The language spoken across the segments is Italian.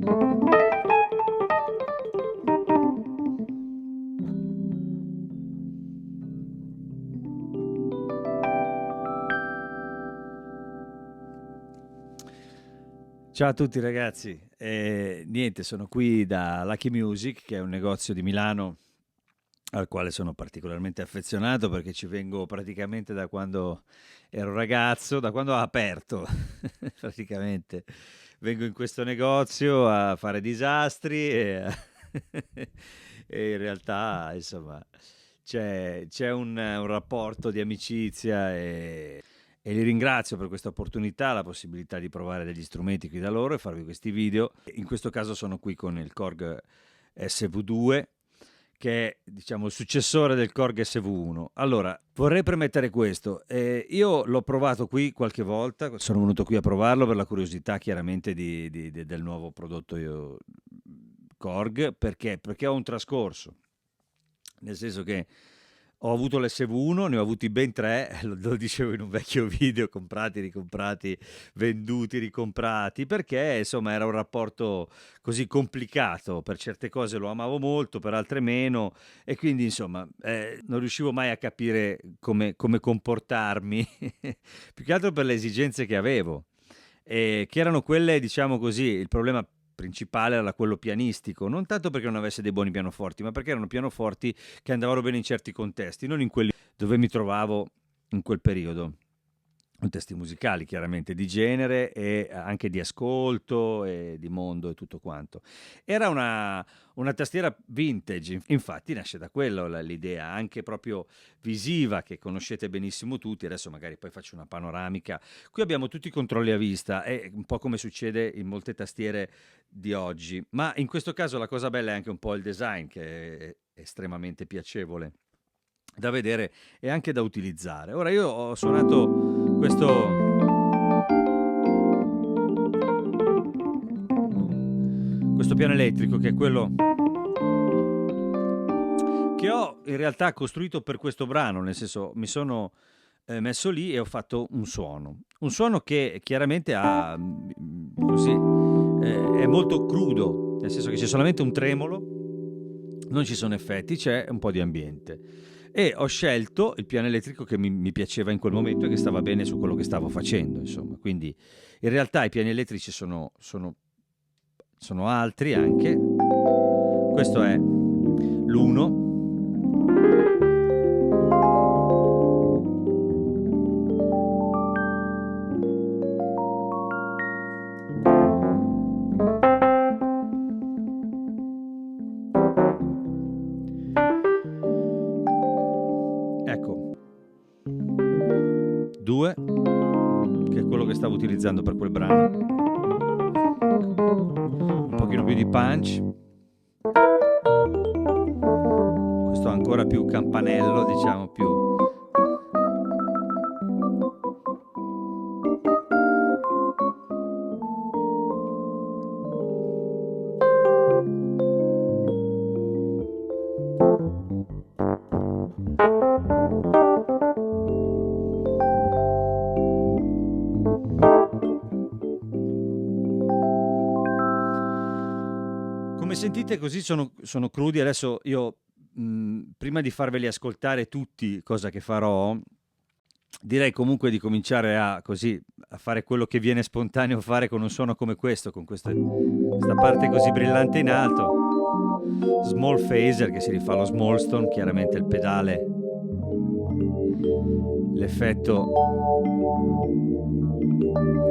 Ciao a tutti ragazzi, niente, sono qui da Lucky Music, che è un negozio di Milano al quale sono particolarmente affezionato perché ci vengo praticamente da quando ero ragazzo, da quando ha aperto praticamente. Vengo in questo negozio a fare disastri e in realtà insomma c'è un rapporto di amicizia e li ringrazio per questa opportunità, la possibilità di provare degli strumenti qui da loro e farvi questi video. In questo caso sono qui con il Korg SV2, che è diciamo il successore del Korg SV1. Allora, vorrei premettere questo, io l'ho provato qui qualche volta, sono venuto qui a provarlo per la curiosità chiaramente del nuovo prodotto Korg, perché ho un trascorso, nel senso che ho avuto l'SV1, ne ho avuti ben tre, lo dicevo in un vecchio video, comprati, ricomprati, venduti, ricomprati, perché insomma era un rapporto così complicato, per certe cose lo amavo molto, per altre meno, e quindi insomma non riuscivo mai a capire come comportarmi, più che altro per le esigenze che avevo, che erano quelle, diciamo così, il problema principale era quello pianistico, non tanto perché non avesse dei buoni pianoforti, ma perché erano pianoforti che andavano bene in certi contesti, non in quelli dove mi trovavo in quel periodo. Contesti musicali chiaramente, di genere e anche di ascolto e di mondo e tutto quanto. Era una tastiera vintage, infatti nasce da quello l'idea, anche proprio visiva, che conoscete benissimo tutti. Adesso magari poi faccio una panoramica. Qui abbiamo tutti i controlli a vista, è un po' come succede in molte tastiere di oggi, ma in questo caso la cosa bella è anche un po' il design, che è estremamente piacevole da vedere e anche da utilizzare. Ora io ho suonato questo piano elettrico, che è quello che ho in realtà costruito per questo brano, nel senso mi sono messo lì e ho fatto un suono che chiaramente ha così è molto crudo, nel senso che c'è solamente un tremolo, non ci sono effetti, c'è un po' di ambiente. E ho scelto il piano elettrico che mi piaceva in quel momento e che stava bene su quello che stavo facendo, insomma. Quindi in realtà i piani elettrici sono altri anche. Questo è l'1. Ecco, 2, che è quello che stavo utilizzando per quel brano. Un pochino più di punch. Questo ancora più campanello, diciamo, più come sentite così sono crudi. Adesso io prima di farveli ascoltare tutti, cosa che farò, direi comunque di cominciare a fare quello che viene spontaneo fare con un suono come questo, con questa parte così brillante in alto. Small phaser, che si rifà allo Smallstone, chiaramente il pedale, l'effetto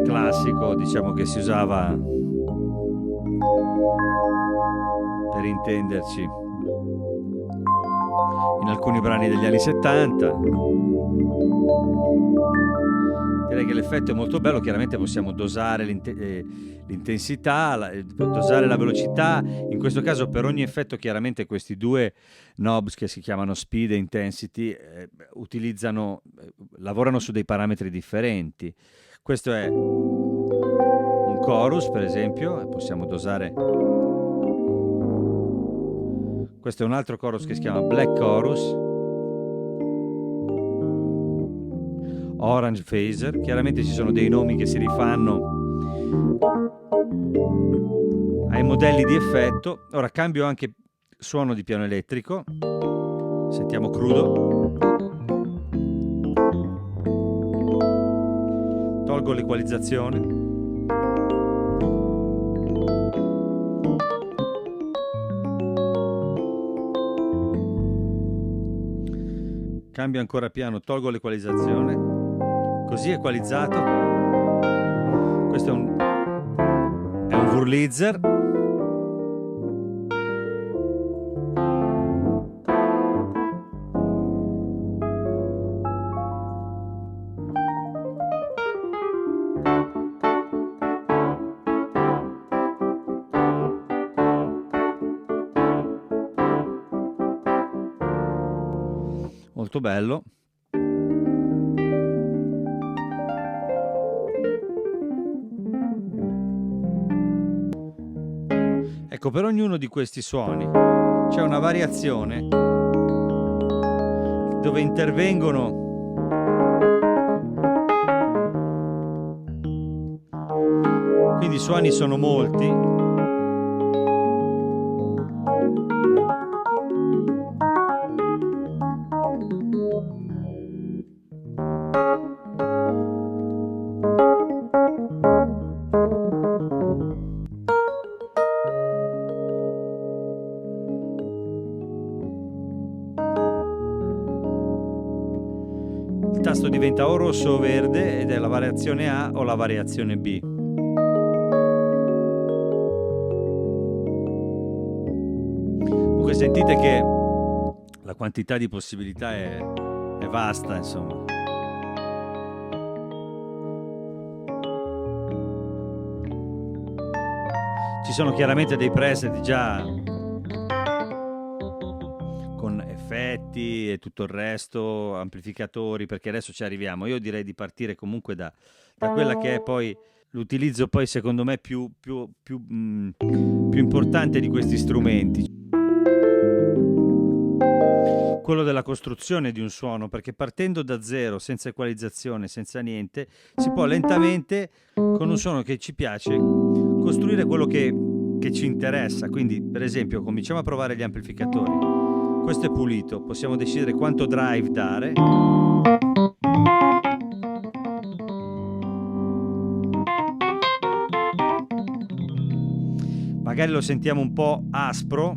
classico, diciamo, che si usava, per intenderci, in alcuni brani degli anni 70. Direi che l'effetto è molto bello. Chiaramente possiamo dosare l'intensità, dosare la velocità. In questo caso per ogni effetto chiaramente questi due knobs, che si chiamano speed e intensity, lavorano su dei parametri differenti. Questo è un chorus, per esempio, e possiamo dosare. Questo è un altro chorus che si chiama Black Chorus. Orange Phaser. Chiaramente ci sono dei nomi che si rifanno ai modelli di effetto. Ora cambio anche suono di piano elettrico, sentiamo crudo, tolgo l'equalizzazione, cambio ancora piano, tolgo l'equalizzazione, così equalizzato. Questo è un Wurlitzer. Molto bello. Ecco, per ognuno di questi suoni c'è una variazione dove intervengono quindi i suoni sono molti. Il tasto diventa o rosso o verde ed è la variazione A o la variazione B. Comunque sentite che la quantità di possibilità è vasta, insomma. Ci sono chiaramente dei preset già con effetti e tutto il resto, amplificatori, perché adesso ci arriviamo. Io direi di partire comunque da quella che è poi l'utilizzo poi secondo me più importante di questi strumenti, quello della costruzione di un suono, perché partendo da zero, senza equalizzazione, senza niente, si può lentamente, con un suono che ci piace, costruire quello che ci interessa. Quindi per esempio cominciamo a provare gli amplificatori. Questo è pulito, possiamo decidere quanto drive dare. Magari lo sentiamo un po' aspro.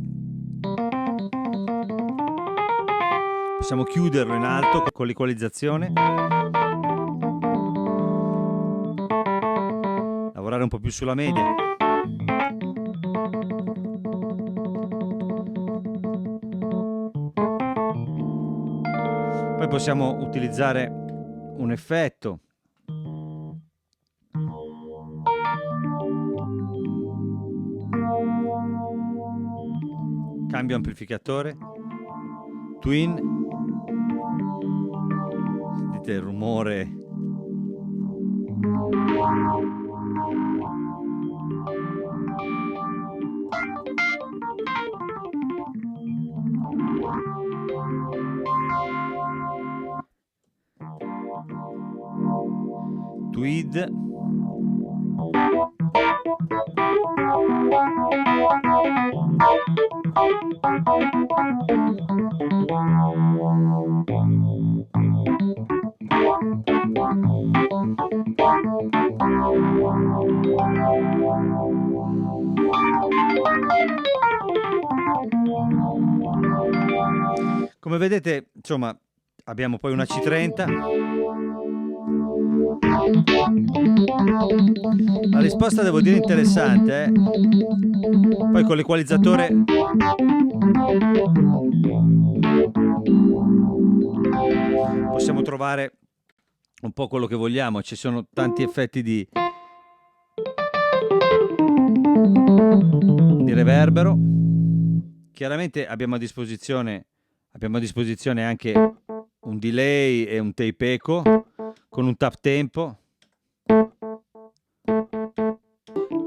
Possiamo chiuderlo in alto con l'equalizzazione. Lavorare un po' più sulla media. Poi possiamo utilizzare un effetto. Cambio amplificatore. Twin. Sentite il rumore. Tweed. Come vedete, insomma, abbiamo poi una C30. La risposta devo dire interessante, eh? Poi con l'equalizzatore possiamo trovare un po' quello che vogliamo, ci sono tanti effetti di reverbero. Chiaramente abbiamo a disposizione anche un delay e un tape echo con un tap tempo.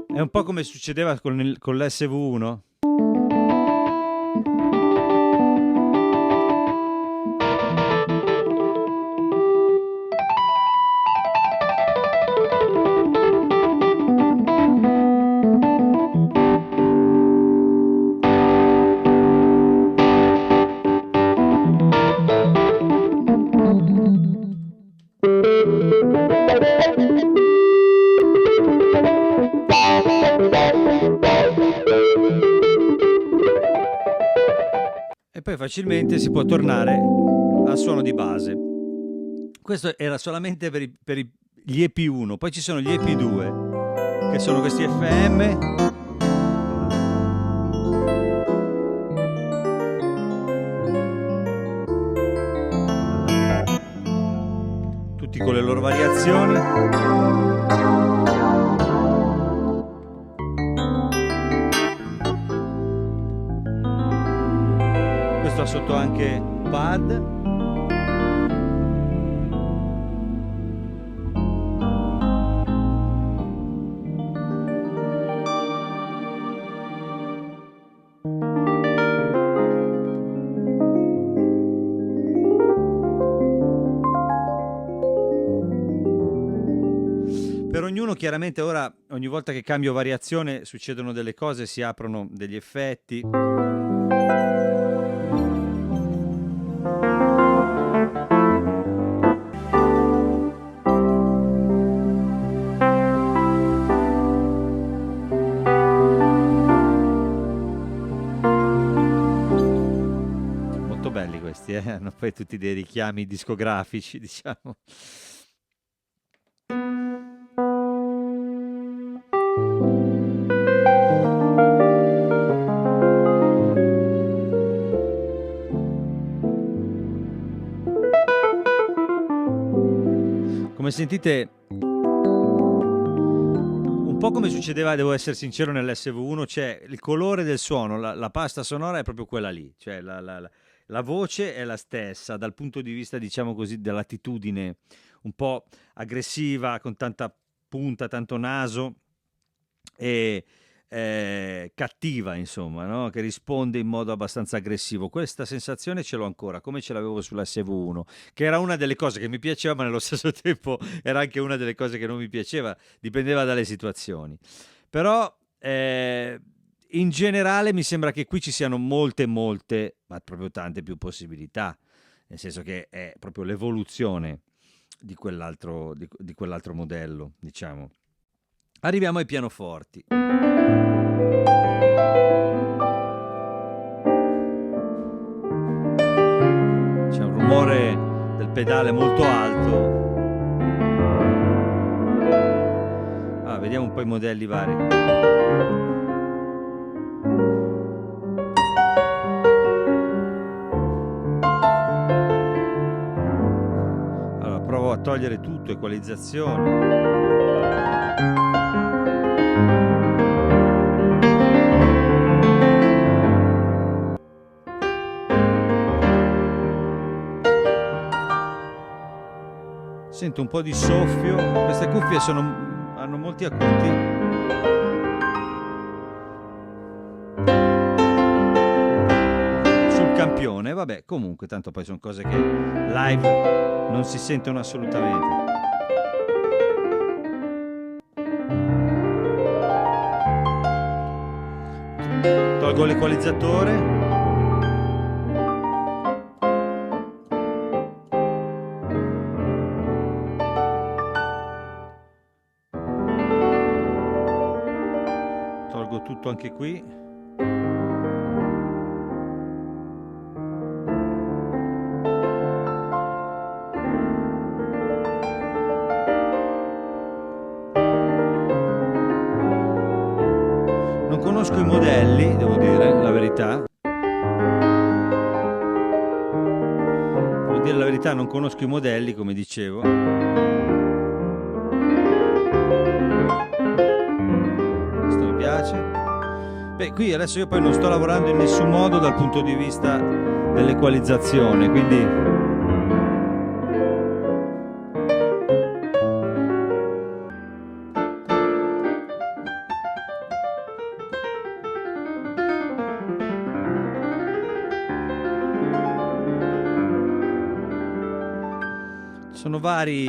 È un po' come succedeva con l'SV1. e poi facilmente si può tornare al suono di base. Questo era solamente per gli EP1, poi ci sono gli EP2 che sono questi FM tutti con le loro variazioni. Questo ha sotto anche un pad. Per ognuno chiaramente ora ogni volta che cambio variazione succedono delle cose, si aprono degli effetti. Molto belli questi, hanno poi tutti dei richiami discografici, diciamo. Come sentite, un po' come succedeva, devo essere sincero, nell'SV1, c'è il colore del suono, la pasta sonora è proprio quella lì, cioè la voce è la stessa dal punto di vista, diciamo così, dell'attitudine un po' aggressiva, con tanta punta, tanto naso e cattiva, insomma, no? Che risponde in modo abbastanza aggressivo. Questa sensazione ce l'ho ancora, come ce l'avevo sulla SV1, che era una delle cose che mi piaceva, ma nello stesso tempo era anche una delle cose che non mi piaceva, dipendeva dalle situazioni. Però in generale mi sembra che qui ci siano molte, ma proprio tante più possibilità, nel senso che è proprio l'evoluzione di quell'altro modello, diciamo. Arriviamo ai pianoforti. C'è un rumore del pedale molto alto. Vediamo un po' i modelli vari. Allora, provo a togliere tutto, equalizzazione. Sento un po' di soffio. Queste cuffie hanno molti acuti. Sul campione, vabbè, comunque tanto poi sono cose che live non si sentono assolutamente. Tolgo l'equalizzatore. Tutto anche qui. Non conosco i modelli, devo dire la verità. Devo dire la verità, non conosco i modelli, come dicevo. Questo mi piace. Beh, qui adesso io poi non sto lavorando in nessun modo dal punto di vista dell'equalizzazione, quindi sono vari.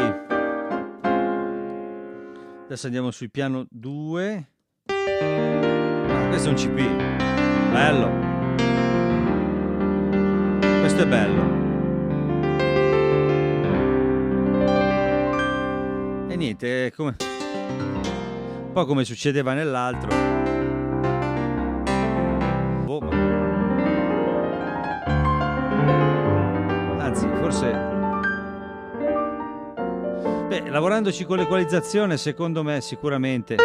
Adesso andiamo sul piano 2. Questo è un CP, bello, questo è bello, e niente, un po' come succedeva nell'altro. forse... Beh, lavorandoci con l'equalizzazione, secondo me, sicuramente...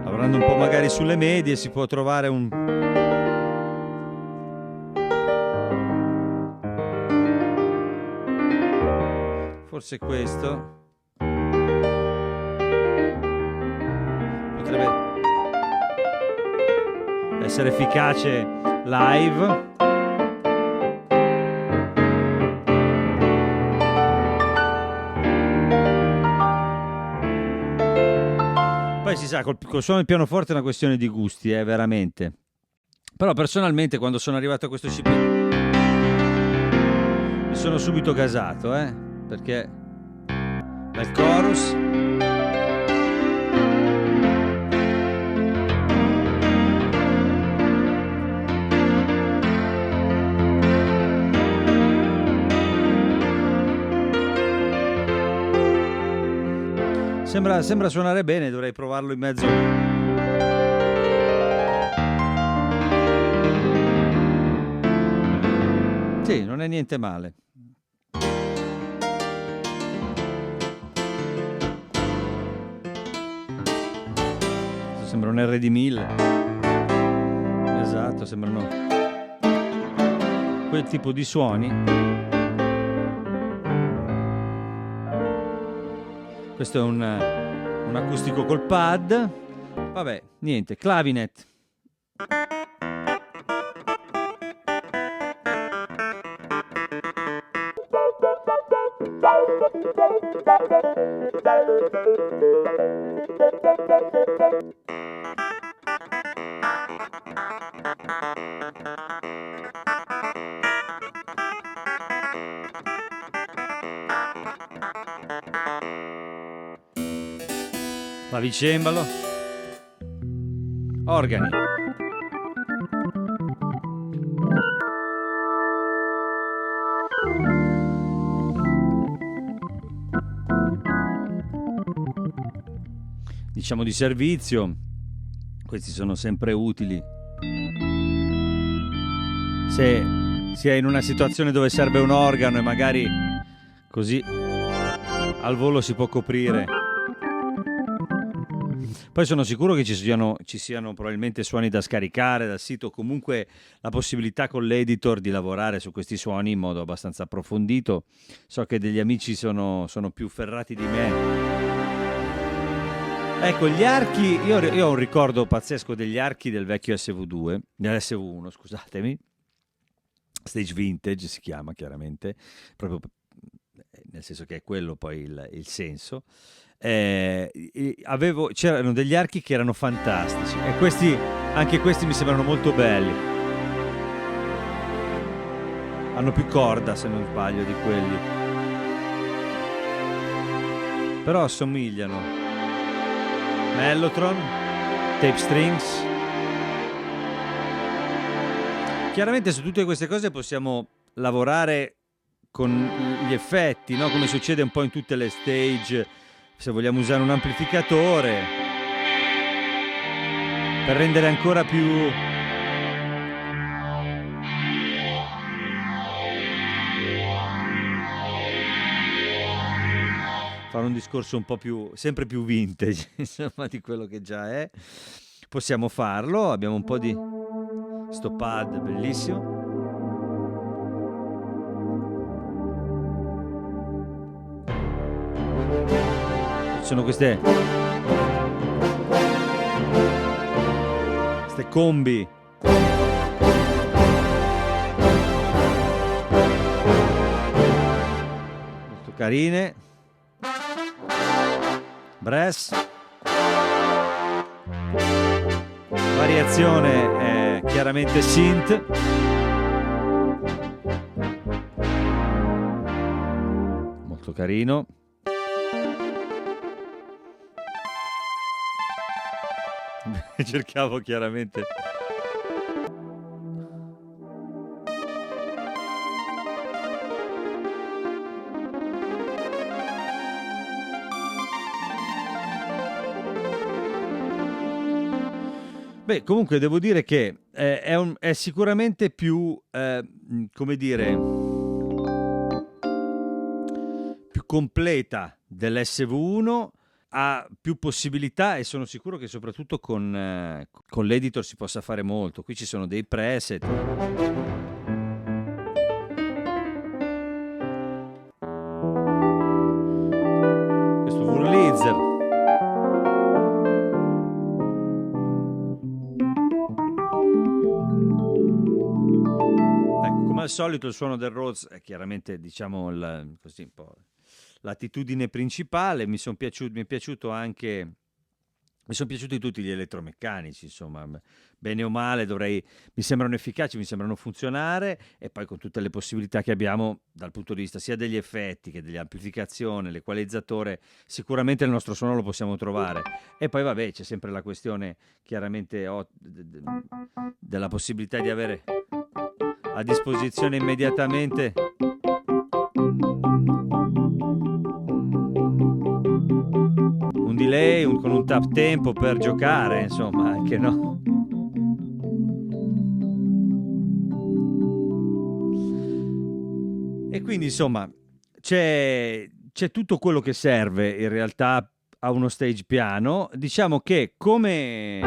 Lavorando un po' magari sulle medie si può trovare un... Forse questo potrebbe essere efficace live. Poi si sa, col suono del pianoforte è una questione di gusti, veramente. Però personalmente quando sono arrivato a questo CP mi sono subito gasato, perché dal chorus sembra suonare bene, dovrei provarlo in mezzo. Sì, non è niente male. Sembra un RD1000. Esatto, sembrano quel tipo di suoni. Questo è un acustico col pad. Vabbè, niente, clavinet. Clavicembalo, organi. Diciamo di servizio, questi sono sempre utili se si è in una situazione dove serve un organo e magari così al volo si può coprire. Poi sono sicuro che ci siano probabilmente suoni da scaricare dal sito, comunque la possibilità con l'editor di lavorare su questi suoni in modo abbastanza approfondito. So che degli amici sono più ferrati di me. Ecco, gli archi, io ho un ricordo pazzesco degli archi del vecchio SV2, dell'SV1, scusatemi, Stage Vintage si chiama chiaramente, proprio nel senso che è quello poi il senso. C'erano degli archi che erano fantastici e anche questi mi sembrano molto belli. Hanno più corda, se non sbaglio, di quelli, però assomigliano. Mellotron, tape strings. Chiaramente su tutte queste cose possiamo lavorare con gli effetti, no? Come succede un po' in tutte le stage. Se vogliamo usare un amplificatore per rendere ancora più fare un discorso un po' più sempre più vintage, insomma, di quello che già è, possiamo farlo. Abbiamo un po' di sto pad bellissimo. Sono queste combi molto carine, brass, variazione chiaramente synth, molto carino. Cercavo chiaramente Beh, comunque devo dire che è sicuramente più, come dire, più completa dell'SV1, ha più possibilità e sono sicuro che soprattutto con l'editor si possa fare molto. Qui ci sono dei preset. Questo Wurlitzer. Ecco, come al solito il suono del Rhodes è chiaramente, diciamo, così un po' l'attitudine principale. Mi è piaciuto anche, mi sono piaciuti tutti gli elettromeccanici, insomma, bene o male mi sembrano efficaci, mi sembrano funzionare, e poi con tutte le possibilità che abbiamo dal punto di vista sia degli effetti che dell'amplificazione, l'equalizzatore, sicuramente il nostro suono lo possiamo trovare. E poi vabbè, c'è sempre la questione chiaramente della possibilità di avere a disposizione immediatamente un delay con un tap tempo per giocare, insomma, anche no. E quindi insomma c'è tutto quello che serve in realtà a uno stage piano. Diciamo che come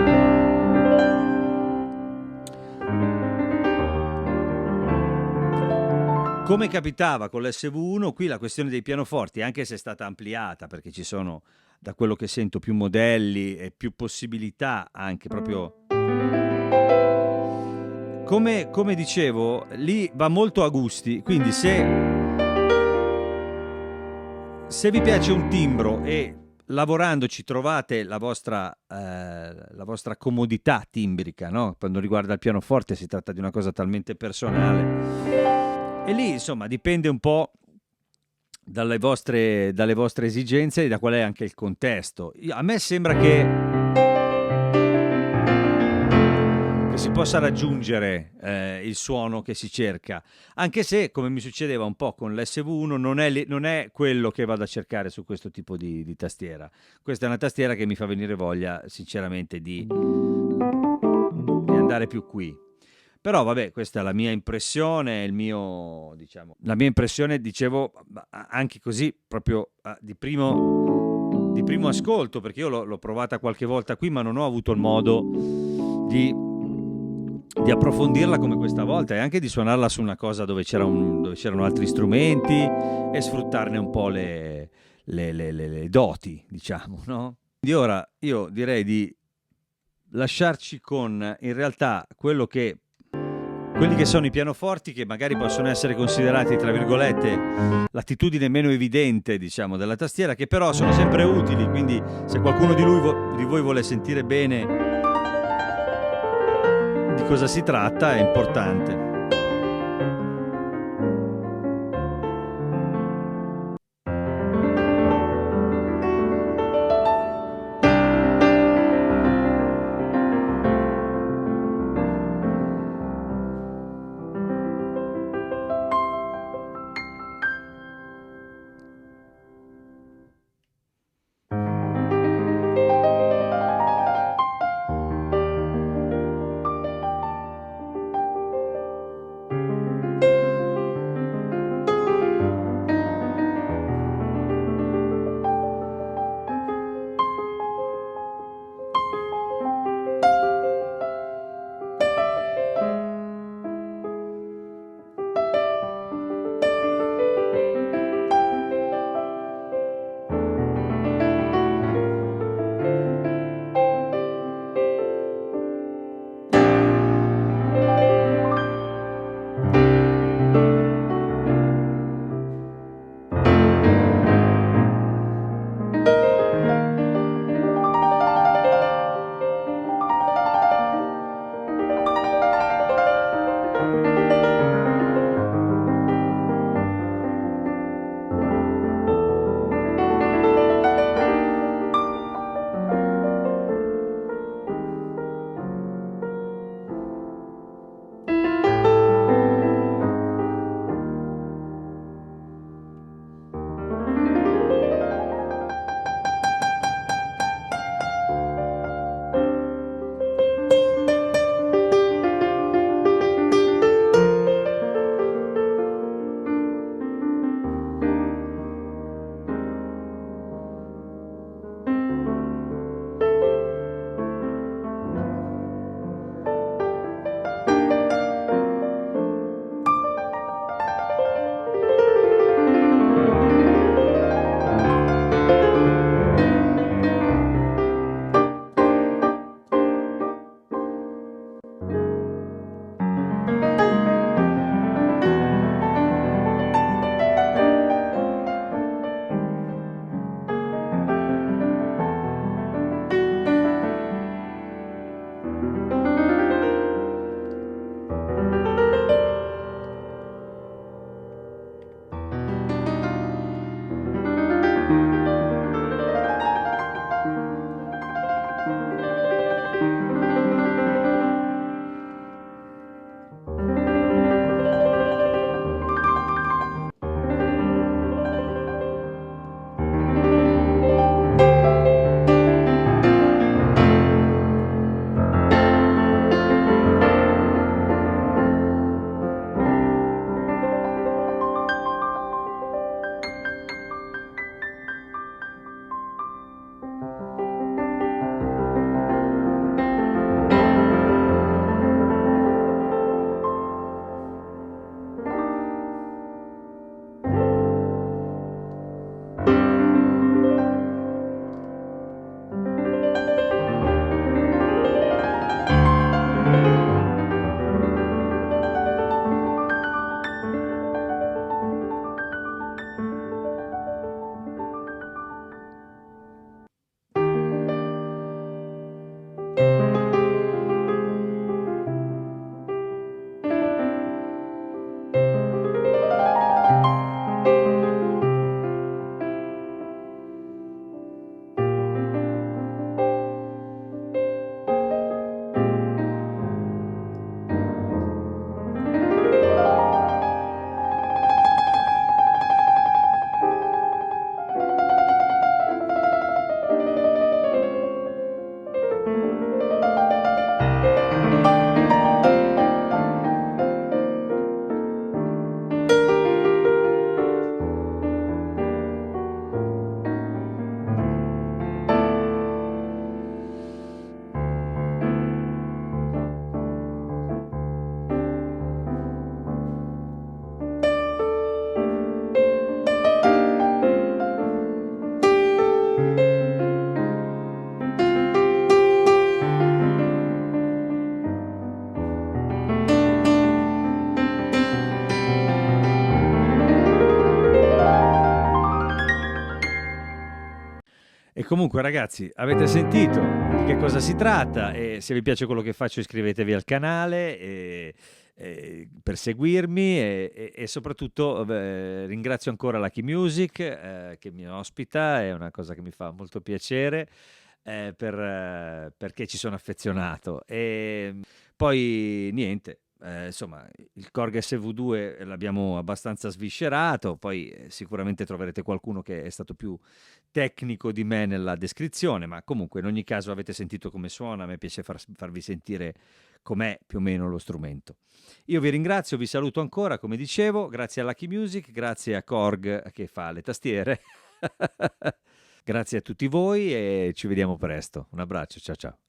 capitava con l'SV1, qui la questione dei pianoforti, anche se è stata ampliata, perché ci sono, da quello che sento, più modelli e più possibilità anche proprio. Come dicevo, lì va molto a gusti, quindi se vi piace un timbro e lavorandoci trovate la vostra comodità timbrica, no? Quando riguarda il pianoforte si tratta di una cosa talmente personale. E lì, insomma, dipende un po' dalle vostre esigenze e da qual è anche il contesto. A me sembra che si possa raggiungere il suono che si cerca, anche se, come mi succedeva un po' con l'SV1, non è quello che vado a cercare su questo tipo di tastiera. Questa è una tastiera che mi fa venire voglia, sinceramente, di andare più qui. Però vabbè, questa è la mia impressione, diciamo, la mia impressione, dicevo, anche così, proprio di primo ascolto, perché io l'ho provata qualche volta qui, ma non ho avuto il modo di approfondirla come questa volta, e anche di suonarla su una cosa dove c'erano altri strumenti e sfruttarne un po' le doti, diciamo, no? Quindi ora io direi di lasciarci con, in realtà, quelli che sono i pianoforti, che magari possono essere considerati, tra virgolette, l'attitudine meno evidente, diciamo, della tastiera, che però sono sempre utili, quindi se qualcuno di voi vuole sentire bene di cosa si tratta, è importante. E comunque ragazzi, avete sentito di che cosa si tratta e se vi piace quello che faccio iscrivetevi al canale per seguirmi e soprattutto ringrazio ancora Lucky Music che mi ospita, è una cosa che mi fa molto piacere perché ci sono affezionato. E poi niente. Insomma, il Korg SV2 l'abbiamo abbastanza sviscerato, poi sicuramente troverete qualcuno che è stato più tecnico di me nella descrizione, ma comunque in ogni caso avete sentito come suona, a me piace farvi sentire com'è più o meno lo strumento. Io vi ringrazio, vi saluto ancora, come dicevo, grazie a Lucky Music, grazie a Korg che fa le tastiere, grazie a tutti voi e ci vediamo presto. Un abbraccio, ciao ciao.